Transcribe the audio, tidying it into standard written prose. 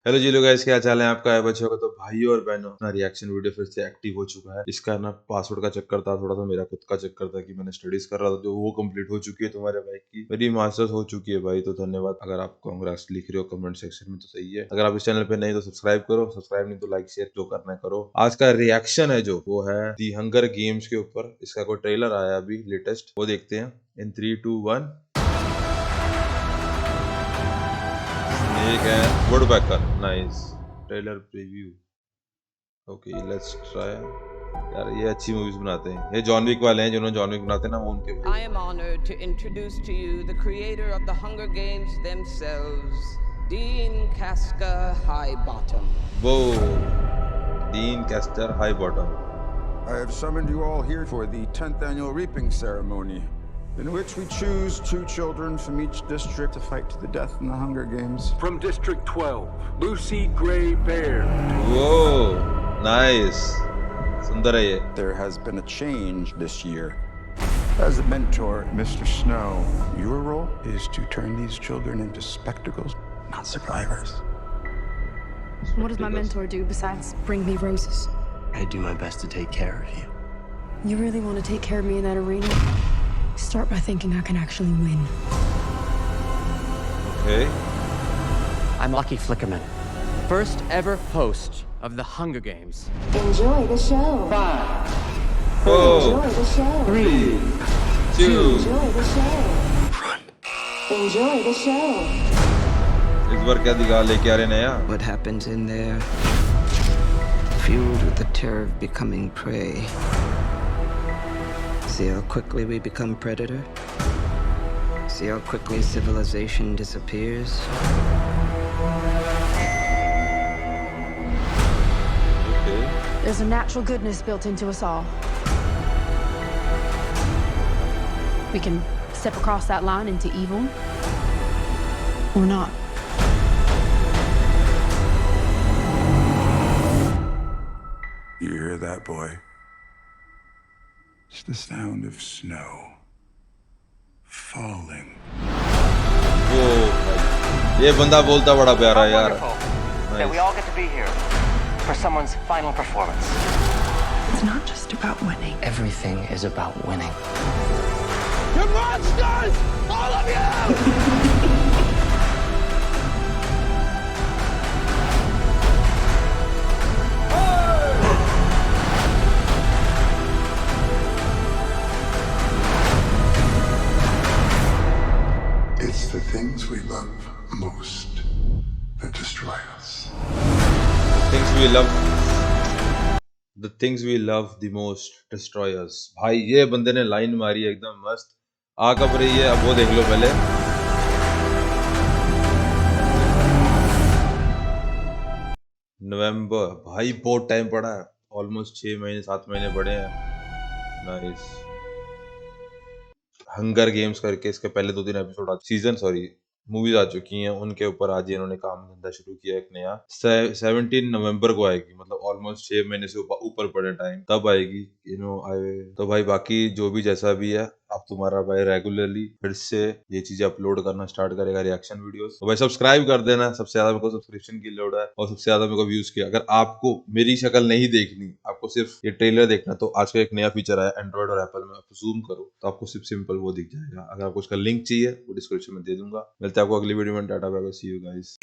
Hello जी लोग guys, क्या चाल है आपका? है बच्चों का तो भाइयों और बहनों, अपना रिएक्शन वीडियो फिर से एक्टिव हो चुका है। इसका ना पासवर्ड का चक्कर था, थोड़ा सा मेरा खुद का चक्कर था कि मैंने स्टडीज कर रहा था, जो वो कंप्लीट हो चुकी है तुम्हारे भाई की। मेरी मास्टर्स हो चुकी है भाई, तो धन्यवाद। अगर आप कांग्रेस लिख रहे हो कमेंट सेक्शन में तो सही है। अगर आप इस चैनल पे नहीं तो सब्सक्राइब करो, सब्सक्राइब नहीं तो लाइक शेयर जो करना है करो। आज का रिएक्शन है जो वो है दी हंगर गेम्स के ऊपर। इसका कोई ट्रेलर आया अभी लेटेस्ट, वो देखते हैं इन 3, 2, 1। एक है woodpecker, nice trailer preview. Okay let's try. यार ये अच्छी मूवीज बनाते हैं, ये जॉन विक वाले हैं, जिन्होंने जॉन विक बनाते हैं ना, वो उनके भाई। I am honored to introduce to you the creator of the Hunger Games themselves, Dean Casca Highbottom. वो dean castor high bottom. I have summoned you all here for the 10th annual reaping ceremony, in which we choose 2 children from each district to fight to the death in the Hunger Games. From District 12, Lucy Gray Bear. वो nice, सुंदर है ये। There has been a change this year. As a mentor, Mr. Snow, your role is to turn these children into spectacles, not survivors. What does my mentor do besides bring me roses? I do my best to take care of you. You really want to take care of me in that arena? Start by thinking I can actually win. Okay. I'm Lucky Flickerman, first ever host of the Hunger Games. Enjoy the show. 5, Enjoy the show. 3, 2 Enjoy the show. Enjoy the show. इस बार क्या दिखा लेके आ रहे नया? What happens in there, fueled with the terror of becoming prey. See how quickly we become predator? See how quickly civilization disappears? Okay. There's a natural goodness built into us all. We can step across that line into evil, or not. You hear that, boy? It's the sound of snow falling. वो भाई, ये बंदा बोलता बड़ा प्यारा है यार। That we all get to be here for someone's final performance. It's not just about winning. Everything is about winning. You monsters! All of you! It's the things we love most that destroy us. things we love the things we love the most destroy us। भाई ये बंदे ने line मारी है एकदम मस्त। आ कब रही है अब वो देख लो पहले। नवंबर भाई, बहुत टाइम पड़ा है, ऑलमोस्ट 6 महीने 7 महीने पड़े हैं। नाइस। हंगर गेम्स करके इसके पहले 2-3 एपिसोड सीजन मूवीज आ चुकी हैं, उनके ऊपर आज इन्होंने काम धंधा शुरू किया एक नया। 17 नवंबर को आएगी, मतलब ऑलमोस्ट 6 महीने से ऊपर पड़े टाइम, तब आएगी। आए तो भाई बाकी जो भी जैसा भी है, अब तुम्हारा भाई रेगुलरली फिर से ये चीजें अपलोड करना स्टार्ट करेगा, रिएक्शन वीडियोस। तो भाई सब्सक्राइब कर देना, सबसे ज्यादा मेरे को सब्सक्रिप्शन की लोड है और सबसे ज्यादा मेरे को व्यूज की। अगर आपको मेरी शक्ल नहीं देखनी, आपको सिर्फ ये ट्रेलर देखना, तो आज का एक नया फीचर आया एंड्रॉइड और एप्पल में, आप जूम करो तो आपको सिर्फ सिंपल वो दिख जाएगा। अगर आपको उसका लिंक चाहिए वो डिस्क्रिप्शन में दे दूंगा। मिलते हैं आपको अगली वीडियो में। Tata bye bye, see you guys.